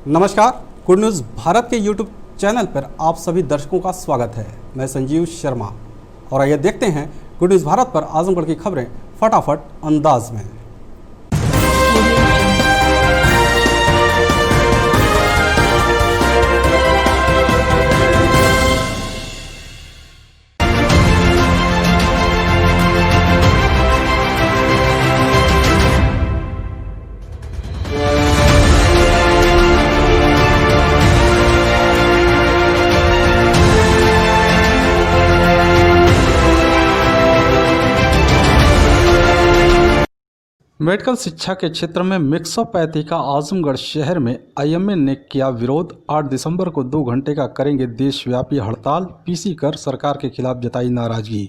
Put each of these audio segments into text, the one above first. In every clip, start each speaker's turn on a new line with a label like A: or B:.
A: नमस्कार, good news Bharat के YouTube channel पर आप सभी दर्शकों का स्वागत है। मैं संजीव शर्मा और आइए देखते हैं गुड न्यूज़ भारत पर आजमगढ़ की खबरें फटाफट अंदाज में। मेडिकल शिक्षा के क्षेत्र में मिक्सोपैथी का आजमगढ़ शहर में आईएमए ने किया विरोध। 8 दिसंबर को 2 घंटे का करेंगे देशव्यापी हड़ताल, पीसी कर सरकार के खिलाफ जताई नाराजगी।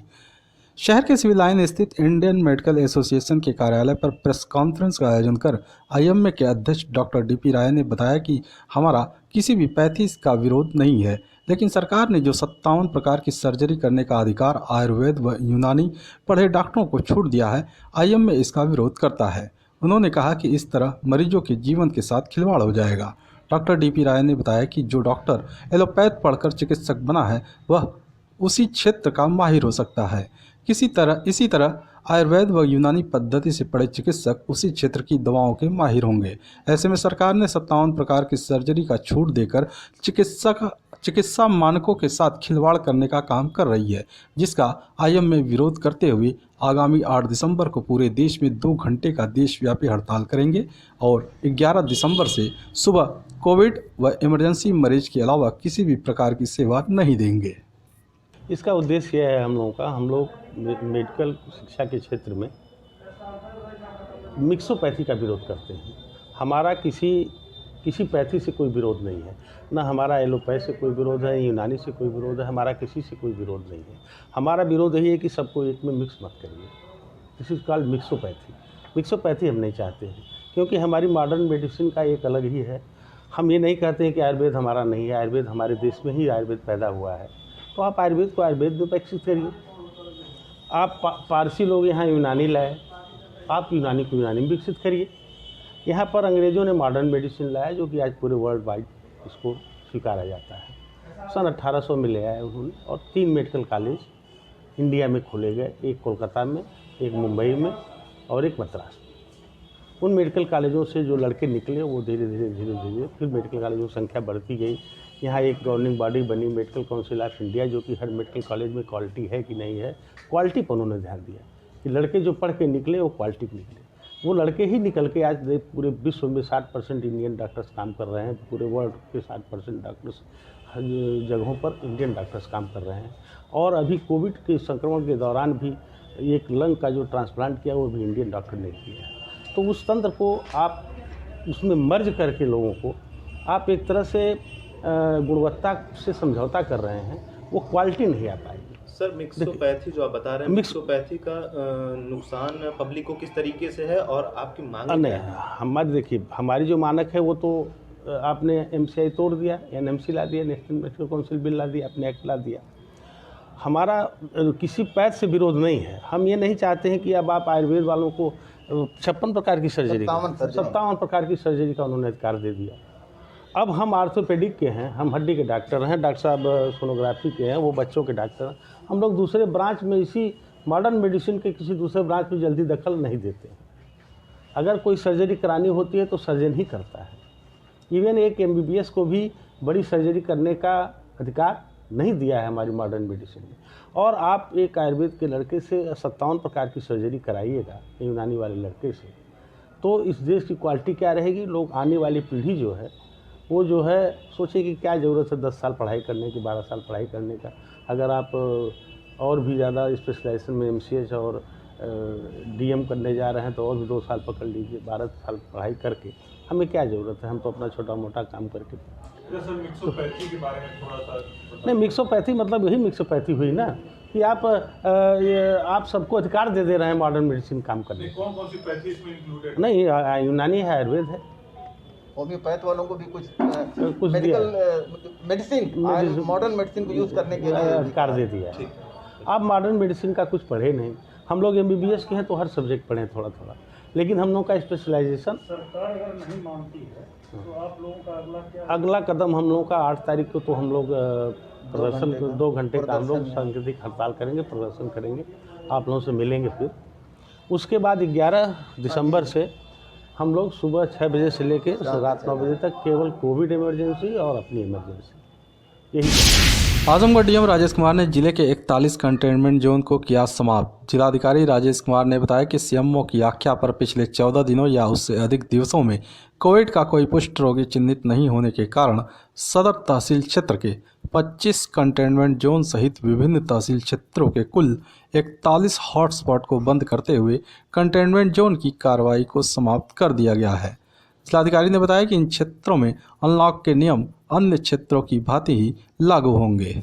A: शहर के सिविल लाइन स्थित इंडियन मेडिकल एसोसिएशन के कार्यालय पर प्रेस कॉन्फ्रेंस का आयोजन कर आईएमए के अध्यक्ष डॉक्टर डीपी राय ने बताया कि हमारा किसी भी पैथी का विरोध नहीं है, लेकिन सरकार ने जो 57 प्रकार की सर्जरी करने का अधिकार आयुर्वेद व यूनानी पढ़े डॉक्टरों को छूट दिया है, आईएमए इसका विरोध करता है। उन्होंने कहा कि इस तरह मरीजों के जीवन के साथ खिलवाड़ हो जाएगा। डॉक्टर डीपी राय ने बताया कि जो डॉक्टर एलोपैथ पढ़कर चिकित्सक बना है वह उसी क्षेत्र का माहिर हो सकता है। इसी तरह आयुर्वेद व यूनानी पद्धति से पढ़े चिकित्सक उसी क्षेत्र की दवाओं के माहिर होंगे। ऐसे में सरकार ने 57 प्रकार की सर्जरी का छूट देकर चिकित्सा मानकों के साथ खिलवाड़ करने का काम कर रही है, जिसका आईएमए विरोध करते हुए आगामी 8 दिसंबर को पूरे देश में 2 घंटे का देशव्यापी हड़ताल करेंगे और 11 दिसंबर से सुबह कोविड व इमरजेंसी मरीज के अलावा किसी भी प्रकार की सेवा नहीं देंगे।
B: इसका उद्देश्य यह है हम लोग मेडिकल शिक्षा के क्षेत्र में मिक्सोपैथी का विरोध करते हैं। हमारा किसी पैथी से कोई विरोध नहीं है, ना हमारा एलोपैथ से कोई विरोध है, यूनानी से कोई विरोध है, हमारा किसी से कोई विरोध नहीं है। हमारा विरोध यही है कि सबको एक में मिक्स मत करिए। दिस इज कॉल्ड मिक्सोपैथी हम नहीं चाहते हैं, क्योंकि हमारी मॉडर्न मेडिसिन का एक अलग ही है। हम ये नहीं कहते हैं कि आयुर्वेद हमारा नहीं है, आयुर्वेद हमारे देश में ही आयुर्वेद पैदा हुआ है, तो आप आयुर्वेद को आयुर्वेद में विकसित करिए। आप पारसी लोग यहाँ यूनानी लाए, आप यूनानी को यूनानी में विकसित करिए। यहाँ पर अंग्रेज़ों ने मॉडर्न मेडिसिन लाया, जो कि आज पूरे वर्ल्ड वाइड इसको स्वीकारा जाता है। सन 1800 में ले आए उन्होंने, और 3 मेडिकल कॉलेज इंडिया में खोले गए, एक कोलकाता में, एक मुंबई में और एक मद्रास में। उन मेडिकल कॉलेजों से जो लड़के निकले वो धीरे धीरे फिर मेडिकल कॉलेजों की संख्या बढ़ती गई। यहाँ एक गवर्निंग बॉडी बनी, मेडिकल काउंसिल ऑफ इंडिया, जो कि हर मेडिकल कॉलेज में क्वालिटी है कि नहीं है, क्वालिटी पर उन्होंने ध्यान दिया कि लड़के जो पढ़ के निकले वो क्वालिटी के निकले। वो लड़के ही निकल के आज पूरे विश्व में 60% इंडियन डॉक्टर्स काम कर रहे हैं। पूरे वर्ल्ड के 60% डॉक्टर्स हर जगहों पर इंडियन डॉक्टर्स काम कर रहे हैं। और अभी कोविड के संक्रमण के दौरान भी एक लंग का जो ट्रांसप्लांट किया वो भी इंडियन डॉक्टर ने किया है। तो उस तंत्र को आप उसमें मर्ज करके लोगों को आप एक तरह से गुणवत्ता से समझौता कर रहे हैं, वो क्वालिटी नहीं आ पाएगी।
C: सर, मिक्सोपैथी जो आप बता रहे हैं, मिक्सोपैथी का नुकसान पब्लिक को किस तरीके से है और आपकी मांग क्या है?
B: हमारी देखिए, हमारी जो मानक है वो तो आपने एमसीआई तोड़ दिया, एनएमसी ला दिया, नेशनल मेडिकल काउंसिल बिल ला दिया, आपने एक्ट ला दिया। हमारा किसी पैथ से विरोध नहीं है। हम ये नहीं चाहते हैं कि अब आप आयुर्वेद वालों को 56 प्रकार की सर्जरी, 57 प्रकार की सर्जरी का उन्होंने अधिकार दे दिया। अब हम आर्थोपेडिक के हैं, हम हड्डी के डॉक्टर हैं, डॉक्टर साहब सोनोग्राफी के हैं, वो बच्चों के डॉक्टर हैं। हम लोग दूसरे ब्रांच में, इसी मॉडर्न मेडिसिन के किसी दूसरे ब्रांच में जल्दी दखल नहीं देते हैं। अगर कोई सर्जरी करानी होती है तो सर्जन ही करता है। इवन एक एमबीबीएस को भी बड़ी सर्जरी करने का अधिकार नहीं दिया है हमारी मॉडर्न मेडिसिन में। और आप एक आयुर्वेद के लड़के से 57 प्रकार की सर्जरी कराइएगा यूनानी वाले लड़के से, तो इस देश की क्वालिटी क्या रहेगी? लोग, आने वाली पीढ़ी जो है वो जो है सोचे कि क्या ज़रूरत है 10 साल पढ़ाई करने की, 12 साल पढ़ाई करने का। अगर आप और भी ज़्यादा स्पेशलाइजेशन में एमसीएच और डीएम करने जा रहे हैं तो और भी 2 साल पकड़ लीजिए। 12 साल पढ़ाई करके हमें क्या ज़रूरत है? हम तो अपना छोटा मोटा काम करके।
D: सर, मिक्सोपैथी के बारे में थोड़ा सा
B: नहीं, मिक्सोपैथी मतलब यही मिक्सोपैथी हुई ना कि आप सबको अधिकार दे रहे हैं मॉडर्न मेडिसिन काम करने।
D: कौन कौन सी पैथी इसमें इंक्लूडेड?
B: नहीं, यूनानी है, आयुर्वेद है,
E: होम्योपैथ वालों को भी कुछ
B: मेडिकल
E: मेडिसिन मॉडर्न मेडिसिन को यूज़ करने के लिए
B: अधिकार दे दिया है। आप मॉडर्न मेडिसिन का कुछ पढ़े नहीं, हम लोग एमबीबीएस के हैं तो हर सब्जेक्ट पढ़ें थोड़ा थोड़ा। लेकिन हम लोग का स्पेशलाइजेशन
D: सरकार अगर नहीं मानती है तो आप लोगों का अगला क्या
B: अगला कदम हम लोगों का 8 तारीख को तो हम लोग प्रदर्शन 2 घंटे का हम लोग सांकेतिक हड़ताल करेंगे, प्रदर्शन करेंगे, आप लोगों से मिलेंगे। फिर उसके बाद 11 दिसंबर से हम लोग सुबह 6 बजे से लेकर रात 9 बजे तक केवल कोविड इमरजेंसी और अपनी इमरजेंसी यही।
A: आजमगढ़ डीएम राजेश कुमार ने जिले के 41 कंटेनमेंट जोन को किया समाप्त। जिलाधिकारी राजेश कुमार ने बताया कि सीएमओ की आज्ञा पर पिछले 14 दिनों या उससे अधिक दिवसों में कोविड का कोई पुष्ट रोगी चिन्हित नहीं होने के कारण सदर तहसील क्षेत्र के 25 कंटेनमेंट जोन सहित विभिन्न तहसील क्षेत्रों के कुल 41 हॉटस्पॉट को बंद करते हुए कंटेनमेंट जोन की कार्रवाई को समाप्त कर दिया गया है। जिलाधिकारी ने बताया कि इन क्षेत्रों में अनलॉक के नियम अन्य क्षेत्रों की भांति ही लागू होंगे।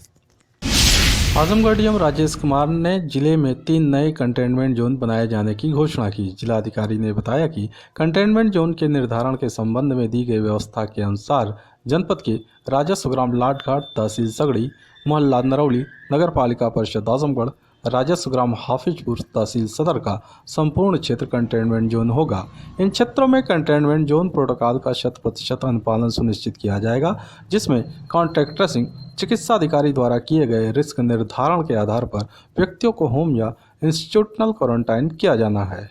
A: आजमगढ़ डीएम राजेश कुमार ने जिले में 3 नए कंटेनमेंट जोन बनाए जाने की घोषणा की। जिलाधिकारी ने बताया कि कंटेनमेंट जोन के निर्धारण के संबंध में दी गई व्यवस्था के अनुसार जनपद के राजस्व ग्राम लाटघाट, तहसील सगड़ी, मोहल्ला नरौली, नगर पालिका परिषद आजमगढ़, राजस्व ग्राम हाफिजपुर, तहसील सदर का संपूर्ण क्षेत्र कंटेनमेंट जोन होगा। इन क्षेत्रों में कंटेनमेंट जोन प्रोटोकॉल का 100% अनुपालन सुनिश्चित किया जाएगा, जिसमें कॉन्टैक्ट ट्रेसिंग, चिकित्सा अधिकारी द्वारा किए गए रिस्क निर्धारण के आधार पर व्यक्तियों को होम या इंस्टीट्यूशनल क्वारंटाइन किया जाना है।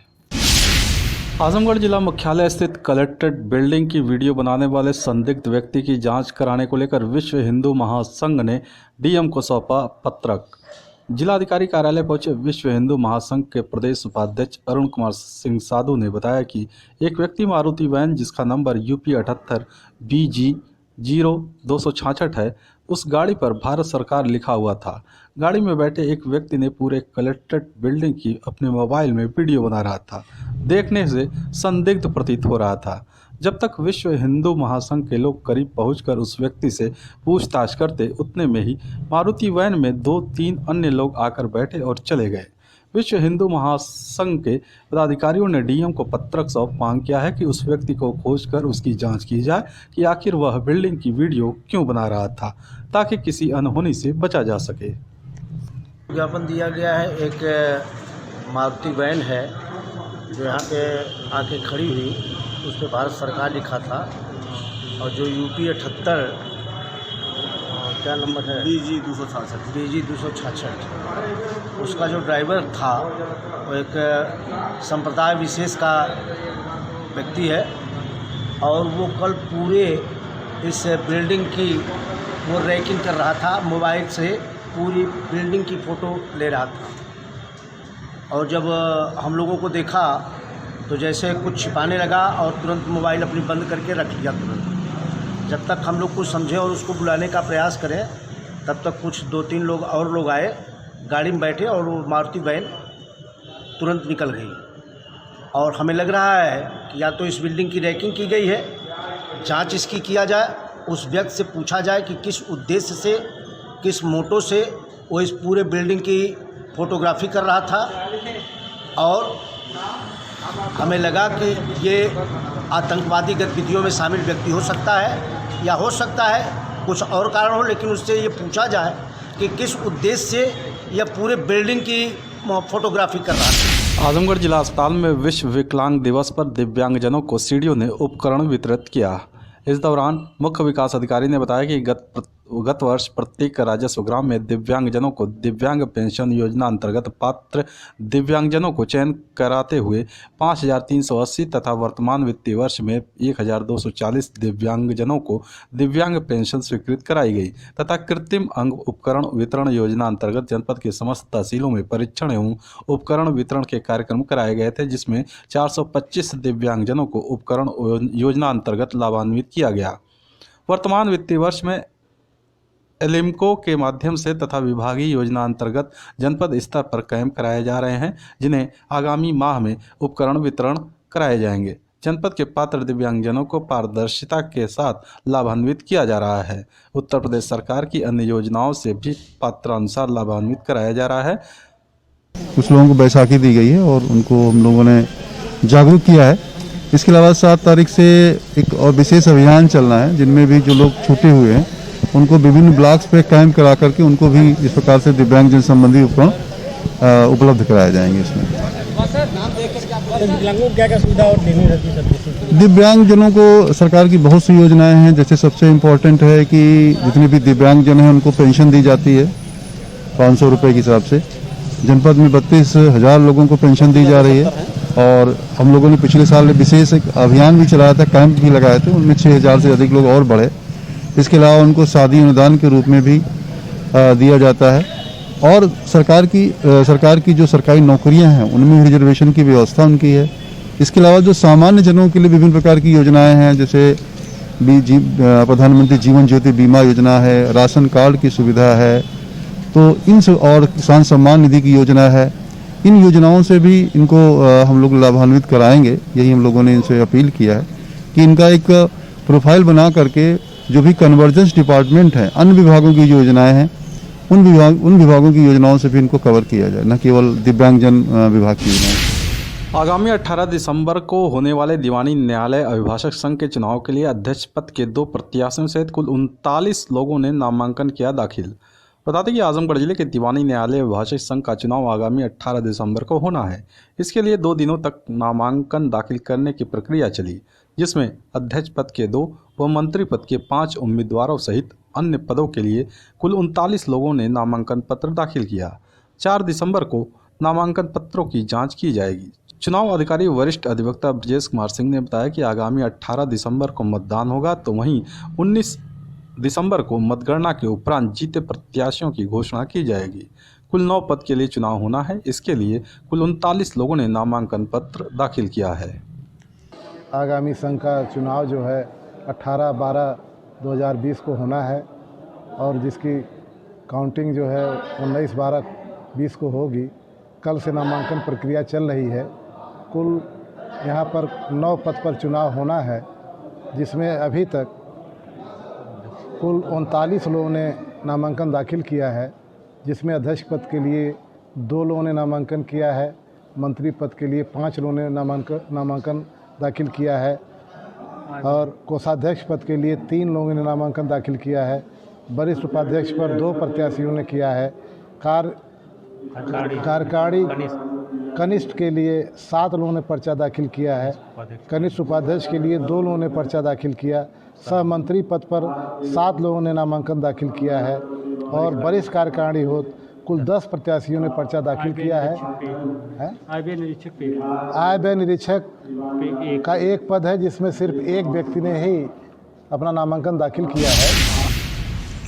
A: आजमगढ़ जिला मुख्यालय स्थित कलेक्ट्रेट बिल्डिंग की वीडियो बनाने वाले संदिग्ध व्यक्ति की जांच कराने को लेकर विश्व हिंदू महासंघ ने डीएम को सौंपा पत्रक। जिलाधिकारी कार्यालय पहुंचे विश्व हिंदू महासंघ के प्रदेश उपाध्यक्ष अरुण कुमार सिंह साधु ने बताया कि एक व्यक्ति मारुति वैन जिसका नंबर UP 78 BG 0266 है, उस गाड़ी पर भारत सरकार लिखा हुआ था। गाड़ी में बैठे एक व्यक्ति ने पूरे कलेक्ट्रेट बिल्डिंग की अपने मोबाइल में वीडियो बना रहा था। देखने से संदिग्ध प्रतीत हो रहा था। जब तक विश्व हिंदू महासंघ के लोग करीब पहुंचकर उस व्यक्ति से पूछताछ करते, उतने में ही मारुति वैन में 2-3 अन्य लोग आकर बैठे और चले गए। विश्व हिंदू महासंघ के पदाधिकारियों ने डीएम को पत्रक सौंप मांग किया है कि उस व्यक्ति को खोजकर उसकी जांच की जाए कि आखिर वह बिल्डिंग की वीडियो क्यों बना रहा था, ताकि किसी अनहोनी से बचा जा सके।
F: विज्ञापन दिया गया है, एक मारुति वैन है जो यहाँ पे आके खड़ी हुई, उस पर भारत सरकार लिखा था, और जो UP 78 क्या नंबर है BG 266 उसका जो ड्राइवर था वो एक संप्रदाय विशेष का व्यक्ति है, और वो कल पूरे इस बिल्डिंग की वो रैकिंग कर रहा था, मोबाइल से पूरी बिल्डिंग की फ़ोटो ले रहा था। और जब हम लोगों को देखा तो जैसे कुछ छिपाने लगा और तुरंत मोबाइल अपनी बंद करके रख लिया तुरंत। जब तक हम लोग कुछ समझे और उसको बुलाने का प्रयास करें, तब तक कुछ 2-3 लोग और लोग आए, गाड़ी में बैठे और वो मारुति वैन तुरंत निकल गई। और हमें लग रहा है कि या तो इस बिल्डिंग की रैकिंग की गई है, जांच इसकी किया जाए, उस व्यक्ति से पूछा जाए कि किस उद्देश्य से, किस मोटो से वो इस पूरे बिल्डिंग की फ़ोटोग्राफी कर रहा था। और हमें लगा कि ये आतंकवादी गतिविधियों में शामिल व्यक्ति हो सकता है, या हो सकता है कुछ और कारण हो, लेकिन उससे ये पूछा जाए कि किस उद्देश्य से यह पूरे बिल्डिंग की फ़ोटोग्राफी कर रहा है।
A: आजमगढ़ जिला अस्पताल में विश्व विकलांग दिवस पर दिव्यांगजनों को सीडीओ ने उपकरण वितरित किया। इस दौरान मुख्य विकास अधिकारी ने बताया कि गत वर्ष प्रत्येक राजस्व ग्राम में दिव्यांगजनों को दिव्यांग पेंशन योजना अंतर्गत पात्र दिव्यांगजनों को चयन कराते हुए 5,380 तथा वर्तमान वित्तीय वर्ष में 1,240 दिव्यांगजनों को दिव्यांग पेंशन स्वीकृत कराई गई तथा कृत्रिम अंग उपकरण वितरण योजना अंतर्गत जनपद के समस्त तहसीलों में परीक्षण एवं उपकरण वितरण के कार्यक्रम कराए गए थे, जिसमें 425 दिव्यांगजनों को उपकरण योजना अंतर्गत लाभान्वित किया गया। वर्तमान वित्तीय वर्ष में एलिम्को के माध्यम से तथा विभागीय योजना अंतर्गत जनपद स्तर पर कैंप कराए जा रहे हैं, जिन्हें आगामी माह में उपकरण वितरण कराए जाएंगे। जनपद के पात्र दिव्यांगजनों को पारदर्शिता के साथ लाभान्वित किया जा रहा है। उत्तर प्रदेश सरकार की अन्य योजनाओं से भी पात्रानुसार लाभान्वित कराया जा रहा है।
G: कुछ लोगों को बैसाखी दी गई है और उनको हम लोगों ने जागरूक किया है। इसके अलावा 7 तारीख से एक और विशेष अभियान चलना है, जिनमें भी जो लोग छूटे हुए हैं उनको विभिन्न ब्लॉक्स पे कैंप करा करके उनको भी इस प्रकार से दिव्यांगजन संबंधी उपकरण उपलब्ध कराए जाएंगे। इसमें
D: विकलांगों को क्या क्या सुविधा और देनी रहती है सर?
G: दिव्यांगजनों को सरकार की बहुत सी योजनाएं हैं। जैसे सबसे इम्पोर्टेंट है कि जितने भी दिव्यांगजन हैं उनको पेंशन दी जाती है 500 रुपये के हिसाब से। जनपद में 32,000 लोगों को पेंशन दी जा रही है। और हम लोगों ने पिछले साल विशेष एक अभियान भी चलाया था, कैंप भी लगाए थे, उनमें 6,000 से अधिक लोग और बढ़े। इसके अलावा उनको शादी अनुदान के रूप में भी दिया जाता है। और सरकार की जो सरकारी नौकरियां हैं उनमें रिजर्वेशन की व्यवस्था उनकी है। इसके अलावा जो सामान्य जनों के लिए विभिन्न प्रकार की योजनाएं हैं, जैसे प्रधानमंत्री जीवन ज्योति बीमा योजना है, राशन कार्ड की सुविधा है, तो और किसान सम्मान निधि की योजना है। इन योजनाओं से भी इनको हम लोग लाभान्वित कराएंगे। यही हम लोगों ने इनसे अपील किया है कि इनका एक प्रोफाइल बना करके जो भी कन्वर्जेंस डिपार्टमेंट है, अन्य विभागों की योजनाएं हैं, उन विभागों की योजनाओं से भी इनको कवर किया जाए, न केवल दिव्यांगजन विभाग की योजनाएं।
A: आगामी 18 दिसंबर को होने वाले दीवानी न्यायालय अभिभाषक संघ के चुनाव के लिए अध्यक्ष पद के 2 प्रत्याशियों सहित कुल 39 लोगों ने नामांकन किया दाखिल। बता दें कि आजमगढ़ जिले के दीवानी न्यायालय अभिभाषक संघ का चुनाव आगामी 18 दिसंबर को होना है। इसके लिए 2 दिनों तक नामांकन दाखिल करने की प्रक्रिया चली, जिसमें अध्यक्ष पद के 2 व मंत्री पद के 5 उम्मीदवारों सहित अन्य पदों के लिए कुल 39 लोगों ने नामांकन पत्र दाखिल किया। 4 दिसंबर को नामांकन पत्रों की जांच की जाएगी। चुनाव अधिकारी वरिष्ठ अधिवक्ता ब्रजेश कुमार सिंह ने बताया कि आगामी 18 दिसंबर को मतदान होगा, तो वहीं 19 दिसंबर को मतगणना के उपरांत जीते प्रत्याशियों की घोषणा की जाएगी। कुल 9 पद के लिए चुनाव होना है। इसके लिए कुल 39 लोगों ने नामांकन पत्र दाखिल किया है।
H: आगामी संघ का चुनाव जो है 18/12/2020 को होना है और जिसकी काउंटिंग जो है 19/12/20 को होगी। कल से नामांकन प्रक्रिया चल रही है। कुल यहाँ पर 9 पद पर चुनाव होना है, जिसमें अभी तक कुल 39 लोगों ने नामांकन दाखिल किया है, जिसमें अध्यक्ष पद के लिए 2 लोगों ने नामांकन किया है, मंत्री पद के लिए 5 लोगों ने नामांकन दाखिल किया है और कोषाध्यक्ष पद के लिए 3 लोगों ने नामांकन दाखिल किया है। वरिष्ठ उपाध्यक्ष पर 2 प्रत्याशियों ने किया है। कार्यकारी कनिष्ठ के लिए 7 लोगों ने पर्चा दाखिल किया है। कनिष्ठ उपाध्यक्ष के लिए 2 लोगों ने पर्चा दाखिल किया। सह मंत्री पद पर 7 लोगों ने नामांकन दाखिल किया है और वरिष्ठ कार्यकारिणी हो कुल 10 प्रत्याशियों ने पर्चा दाखिल किया है। आय व्यय निरीक्षक का 1 पद है, जिसमें सिर्फ 1 व्यक्ति ने ही अपना नामांकन दाखिल किया है।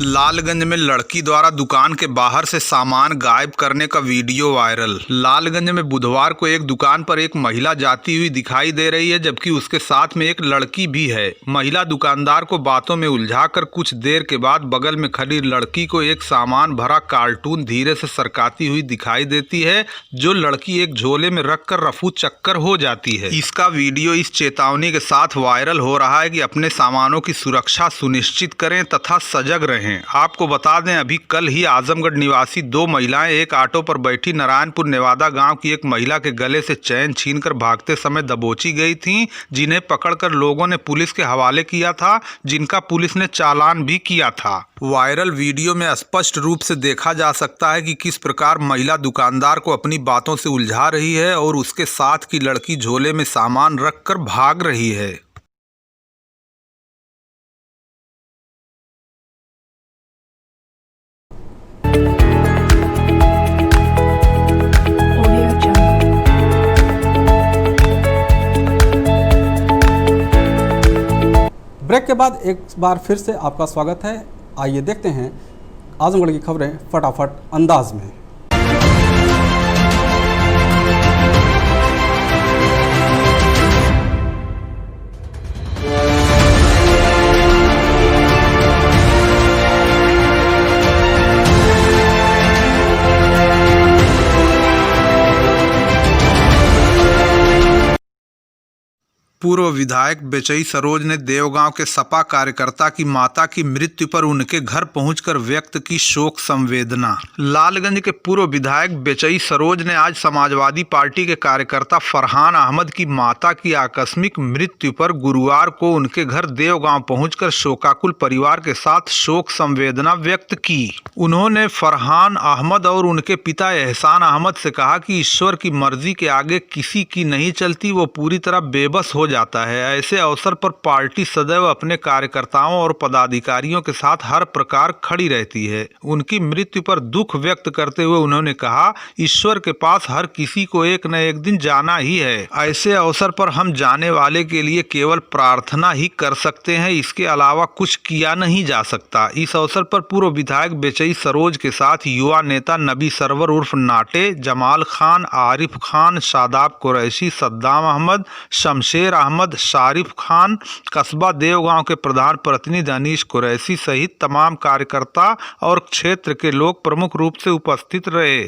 I: लालगंज में लड़की द्वारा दुकान के बाहर से सामान गायब करने का वीडियो वायरल। लालगंज में बुधवार को एक दुकान पर एक महिला जाती हुई दिखाई दे रही है, जबकि उसके साथ में एक लड़की भी है। महिला दुकानदार को बातों में उलझाकर कुछ देर के बाद बगल में खड़ी लड़की को एक सामान भरा कार्टून धीरे से सरकाती हुई दिखाई देती है, जो लड़की एक झोले में रखकर रफू चक्कर हो जाती है। इसका वीडियो इस चेतावनी के साथ वायरल हो रहा है कि अपने सामानों की सुरक्षा सुनिश्चित करें तथा सजग रहें। आपको बता दें, अभी कल ही आजमगढ़ निवासी 2 महिलाएं एक ऑटो पर बैठी नारायणपुर नेवादा गांव की एक महिला के गले से चैन छीनकर भागते समय दबोची गई थीं, जिन्हें पकड़कर लोगों ने पुलिस के हवाले किया था, जिनका पुलिस ने चालान भी किया था। वायरल वीडियो में स्पष्ट रूप से देखा जा सकता है कि किस प्रकार महिला दुकानदार को अपनी बातों से उलझा रही है और उसके साथ की लड़की झोले में सामान रखकर भाग रही है।
A: ब्रेक के बाद एक बार फिर से आपका स्वागत है। आइए देखते हैं आजमगढ़ की खबरें फटाफट अंदाज में।
I: पूर्व विधायक बेचई सरोज ने देवगांव के सपा कार्यकर्ता की माता की मृत्यु पर उनके घर पहुंचकर व्यक्त की शोक संवेदना। लालगंज के पूर्व विधायक बेचई सरोज ने आज समाजवादी पार्टी के कार्यकर्ता फरहान अहमद की माता की आकस्मिक मृत्यु पर गुरुवार को उनके घर देवगांव पहुंचकर शोकाकुल परिवार के साथ शोक संवेदना व्यक्त की। उन्होंने फरहान अहमद और उनके पिता एहसान अहमद से कहा कि ईश्वर की मर्जी के आगे किसी की नहीं चलती, वो पूरी तरह बेबस हो जाता है। ऐसे अवसर पर पार्टी सदैव अपने कार्यकर्ताओं और पदाधिकारियों के साथ हर प्रकार खड़ी रहती है। उनकी मृत्यु पर दुख व्यक्त करते हुए उन्होंने कहा, ईश्वर के पास हर किसी को एक न एक दिन जाना ही है। ऐसे अवसर पर हम जाने वाले के लिए केवल प्रार्थना ही कर सकते हैं, इसके अलावा कुछ किया नहीं जा सकता। इस अवसर पर पूर्व विधायक बेचई सरोज के साथ युवा नेता नबी सरवर उर्फ नाटे, जमाल खान, आरिफ खान, शादाब कुरैशी, सद्दाम अहमद, शमशेर अहमद, शारिफ खान, कस्बा देवगांव के प्रधान प्रतिनिधि अनीश कुरैशी सहित तमाम कार्यकर्ता और क्षेत्र के लोग प्रमुख रूप से उपस्थित रहे।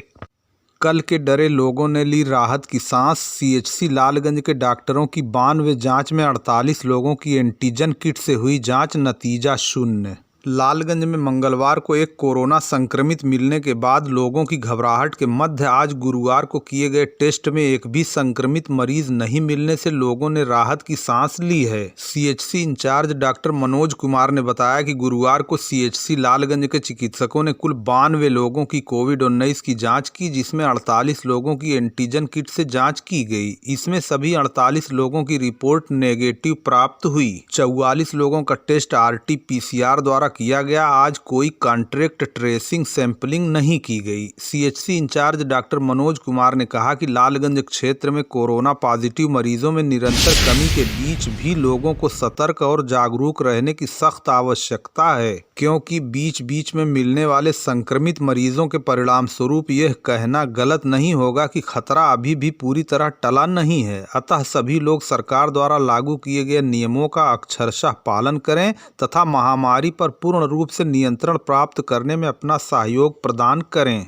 I: कल के डरे लोगों ने ली राहत की सांस। सीएचसी लालगंज के डॉक्टरों की 92 जांच में 48 लोगों की एंटीजन किट से हुई जांच, नतीजा 0। लालगंज में मंगलवार को एक कोरोना संक्रमित मिलने के बाद लोगों की घबराहट के मध्य आज गुरुवार को किए गए टेस्ट में एक भी संक्रमित मरीज नहीं मिलने से लोगों ने राहत की सांस ली है। CHC in charge doctor Manoj Kumar ने बताया कि गुरुवार को सीएचसी लालगंज के चिकित्सकों ने कुल 92 लोगों की कोविड-19 की जांच की, जिसमें 48 लोगों की एंटीजन किट से जाँच की गई। इसमें सभी 48 लोगों की रिपोर्ट नेगेटिव प्राप्त हुई। 44 लोगों का टेस्ट RT-PCR द्वारा किया गया। आज कोई कॉन्ट्रैक्ट ट्रेसिंग सैंपलिंग नहीं की गई। CHC in charge doctor Manoj Kumar ने कहा कि लालगंज क्षेत्र में कोरोना पॉजिटिव मरीजों में निरंतर कमी के बीच भी लोगों को सतर्क और जागरूक रहने की सख्त आवश्यकता है, क्योंकि बीच बीच में मिलने वाले संक्रमित मरीजों के परिणाम स्वरूप यह कहना गलत नहीं होगा कि खतरा अभी भी पूरी तरह टला नहीं है। अतः सभी लोग सरकार द्वारा लागू किए गए नियमों का अक्षरशः पालन करें तथा महामारी पर पूर्ण रूप से नियंत्रण प्राप्त करने में अपना सहयोग प्रदान करें।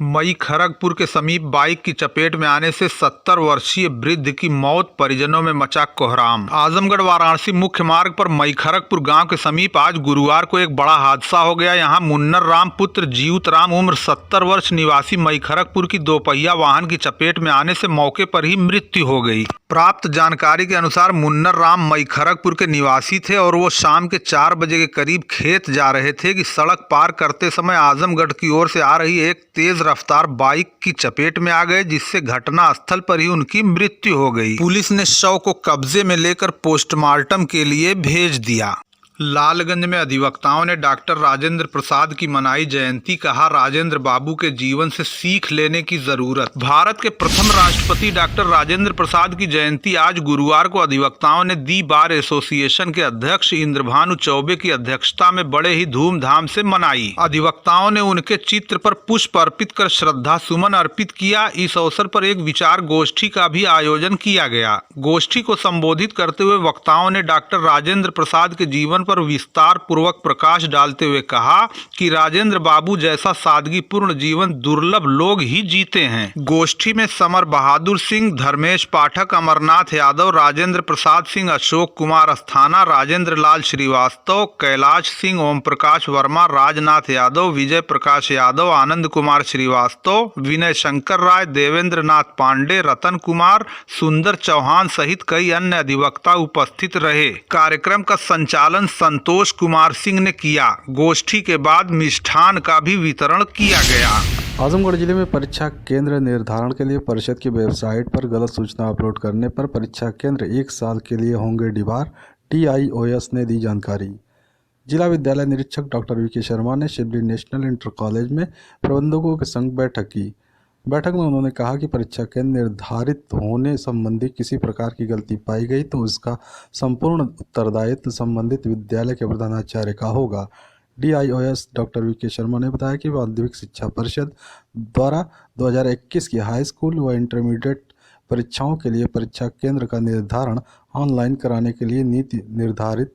I: मई खड़गपुर के समीप बाइक की चपेट में आने से 70 वर्षीय वृद्ध की मौत, परिजनों में मचा कोहराम। आजमगढ़ वाराणसी मुख्य मार्ग पर मई खड़गपुर गांव के समीप आज गुरुवार को एक बड़ा हादसा हो गया। यहां मुन्नर राम पुत्र जीवत राम उम्र 70 वर्ष निवासी मई खड़गपुर की दोपहिया वाहन की चपेट में आने से मौके पर ही मृत्यु हो गई। प्राप्त जानकारी के अनुसार मुन्नर राम मई खड़गपुर के निवासी थे और वो शाम के 4 बजे के करीब खेत जा रहे थे कि सड़क पार करते समय आजमगढ़ की ओर से आ रही एक तेज रफ्तार बाइक की चपेट में आ गए, जिससे घटना स्थल पर ही उनकी मृत्यु हो गई। पुलिस ने शव को कब्जे में लेकर पोस्टमार्टम के लिए भेज दिया। लालगंज में अधिवक्ताओं ने डॉक्टर राजेंद्र प्रसाद की मनाई जयंती। कहा, राजेंद्र बाबू के जीवन से सीख लेने की जरूरत। भारत के प्रथम राष्ट्रपति डॉक्टर राजेंद्र प्रसाद की जयंती आज गुरुवार को अधिवक्ताओं ने दी बार एसोसिएशन के अध्यक्ष इंद्रभानु चौबे की अध्यक्षता में बड़े ही धूमधाम से मनाई। अधिवक्ताओं ने उनके चित्र पर पुष्प अर्पित कर श्रद्धा सुमन अर्पित किया। इस अवसर पर एक विचार गोष्ठी का भी आयोजन किया गया। गोष्ठी को संबोधित करते हुए वक्ताओं ने डॉक्टर राजेंद्र प्रसाद के जीवन पर विस्तार पूर्वक प्रकाश डालते हुए कहा कि राजेंद्र बाबू जैसा सादगीपूर्ण जीवन दुर्लभ लोग ही जीते हैं। गोष्ठी में समर बहादुर सिंह, धर्मेश पाठक, अमरनाथ यादव, राजेंद्र प्रसाद सिंह, अशोक कुमार अस्थाना, राजेंद्र लाल श्रीवास्तव, कैलाश सिंह, ओम प्रकाश वर्मा, राजनाथ यादव, विजय प्रकाश यादव, आनंद कुमार श्रीवास्तव, विनय शंकर राय, देवेंद्र नाथ पांडे, रतन कुमार, सुंदर चौहान सहित कई अन्य अधिवक्ता उपस्थित रहे। कार्यक्रम का संचालन संतोष कुमार सिंह ने किया। गोष्ठी के बाद मिष्ठान का भी वितरण किया गया।
A: आजमगढ़ जिले में परीक्षा केंद्र निर्धारण के लिए परिषद की वेबसाइट पर गलत सूचना अपलोड करने पर परीक्षा केंद्र 1 साल के लिए होंगे डिबार, TIOS ने दी जानकारी। जिला विद्यालय निरीक्षक डॉक्टर VK शर्मा ने शिवली नेशनल इंटर कॉलेज में प्रबंधकों के संग बैठक की। बैठक में उन्होंने कहा कि परीक्षा केंद्र निर्धारित होने संबंधी किसी प्रकार की गलती पाई गई तो इसका संपूर्ण उत्तरदायित्व संबंधित विद्यालय के प्रधानाचार्य का होगा। DIOS डॉक्टर VK शर्मा ने बताया कि माध्यमिक शिक्षा परिषद द्वारा 2021 की हाई स्कूल व इंटरमीडिएट परीक्षाओं के लिए परीक्षा केंद्र का निर्धारण ऑनलाइन कराने के लिए नीति निर्धारित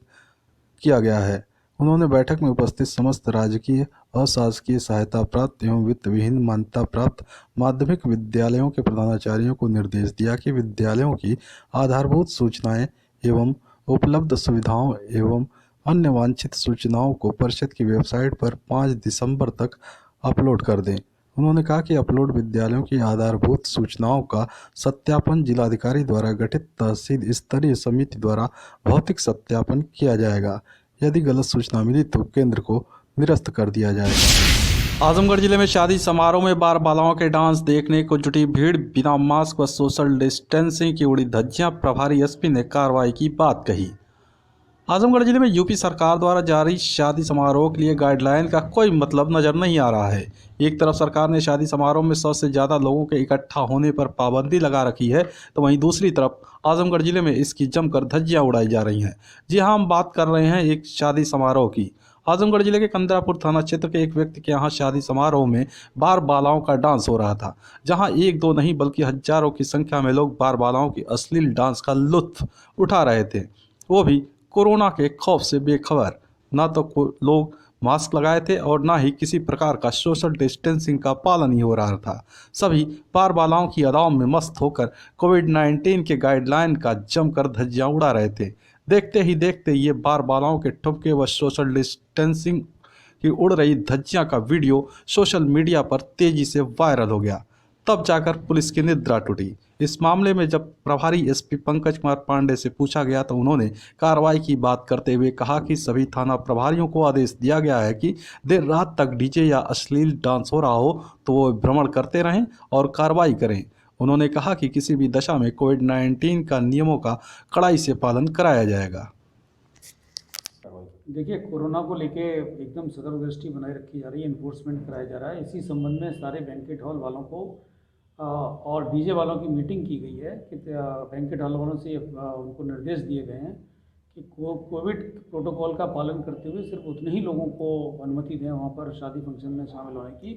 A: किया गया है। उन्होंने बैठक में उपस्थित समस्त राजकीय अशासकीय सहायता प्राप्त एवं वित्त विहीन मान्यता प्राप्त माध्यमिक विद्यालयों के प्रधानाचार्यों को निर्देश दिया कि विद्यालयों की आधारभूत सूचनाएं एवं उपलब्ध सुविधाओं एवं अन्य वांछित सूचनाओं को परिषद की वेबसाइट पर 5 दिसंबर तक अपलोड कर दें। उन्होंने कहा कि अपलोड विद्यालयों की आधारभूत सूचनाओं का सत्यापन जिलाधिकारी द्वारा गठित तहसील स्तरीय समिति द्वारा भौतिक सत्यापन किया जाएगा। यदि गलत सूचना मिली तो केंद्र को निरस्त कर दिया जाएगा। आजमगढ़ जिले में शादी समारोह में बार बालाओं के डांस देखने को जुटी भीड़, बिना मास्क व सोशल डिस्टेंसिंग की उड़ी धज्जियां, प्रभारी एसपी ने कार्रवाई की बात कही। आजमगढ़ जिले में यूपी सरकार द्वारा जारी शादी समारोह के लिए गाइडलाइन का कोई मतलब नजर नहीं आ रहा है। एक तरफ सरकार ने शादी समारोह में 100 से ज़्यादा लोगों के इकट्ठा होने पर पाबंदी लगा रखी है, तो वहीं दूसरी तरफ आजमगढ़ जिले में इसकी जमकर धज्जियां उड़ाई जा रही हैं। जी हाँ, हम बात कर रहे हैं एक शादी समारोह की। आजमगढ़ जिले के कंदरापुर थाना क्षेत्र के एक व्यक्ति के यहाँ शादी समारोह में बार बालाओं का डांस हो रहा था, जहां एक दो नहीं बल्कि हजारों की संख्या में लोग बार बालाओं की अश्लील डांस का लुत्फ उठा रहे थे, वो भी कोरोना के खौफ से बेखबर। ना तो लोग मास्क लगाए थे और ना ही किसी प्रकार का सोशल डिस्टेंसिंग का पालन ही हो रहा था। सभी बार बालाओं की अदाओं में मस्त होकर कोविड-19 के गाइडलाइन का जमकर धज्जियां उड़ा रहे थे। देखते ही देखते ये बार बालाओं के ठुमके व सोशल डिस्टेंसिंग की उड़ रही धज्जियां का वीडियो सोशल मीडिया पर तेजी से वायरल हो गया। तब जाकर पुलिस की निद्रा टूटी। इस मामले में जब प्रभारी एसपी पंकज कुमार पांडे से पूछा गया तो उन्होंने कार्रवाई की बात करते हुए कहा कि सभी थाना प्रभारियों को आदेश दिया गया है कि देर रात तक डीजे या अश्लील डांस हो रहा हो तो वो भ्रमण करते रहें और कार्रवाई करें। उन्होंने कहा कि किसी भी दशा में कोविड-19 का नियमों का कड़ाई से पालन कराया जाएगा।
D: देखिए, कोरोना को लेके एकदम सतर्क दृष्टि बनाए रखी जा रही है, इन्फोर्समेंट कराया जा रहा है। इसी संबंध में सारे बैंकेट हॉल वालों को और डीजे वालों की मीटिंग की गई है कि बैंकेट हॉल वालों से उनको निर्देश दिए गए हैं कि कोविड प्रोटोकॉल का पालन करते हुए सिर्फ उतने ही लोगों को अनुमति दें वहाँ पर शादी फंक्शन में शामिल होने की,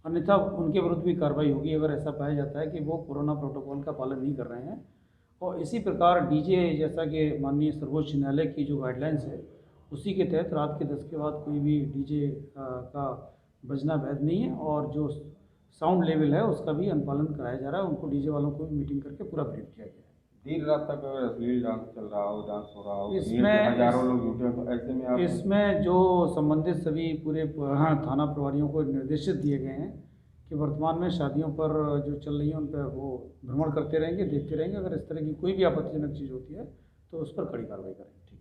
D: अन्यथा उनके विरुद्ध भी कार्रवाई होगी अगर ऐसा पाया जाता है कि वो कोरोना प्रोटोकॉल का पालन नहीं कर रहे हैं। और इसी प्रकार डीजे, जैसा कि माननीय सर्वोच्च न्यायालय की जो गाइडलाइंस है उसी के तहत रात के 10 के बाद कोई भी डीजे का बजना वैध नहीं है और जो साउंड लेवल है उसका भी अनुपालन कराया जा रहा है। उनको डीजे वालों को भी मीटिंग करके पूरा ब्रीफ किया गया है।
J: देर रात तक अगर अश्लील डांस चल रहा हो, डांस हो रहा हो,
D: इसमें
J: हजारों लोग जुटे हो, तो ऐसे में आप
D: इसमें जो संबंधित सभी पूरे थाना प्रभारियों को निर्देशित दिए गए हैं कि वर्तमान में शादियों पर जो चल रही है उन पर वो भ्रमण करते रहेंगे, देखते रहेंगे। अगर इस तरह की कोई भी आपत्तिजनक चीज़ होती है तो उस पर कड़ी कार्रवाई करेंगे।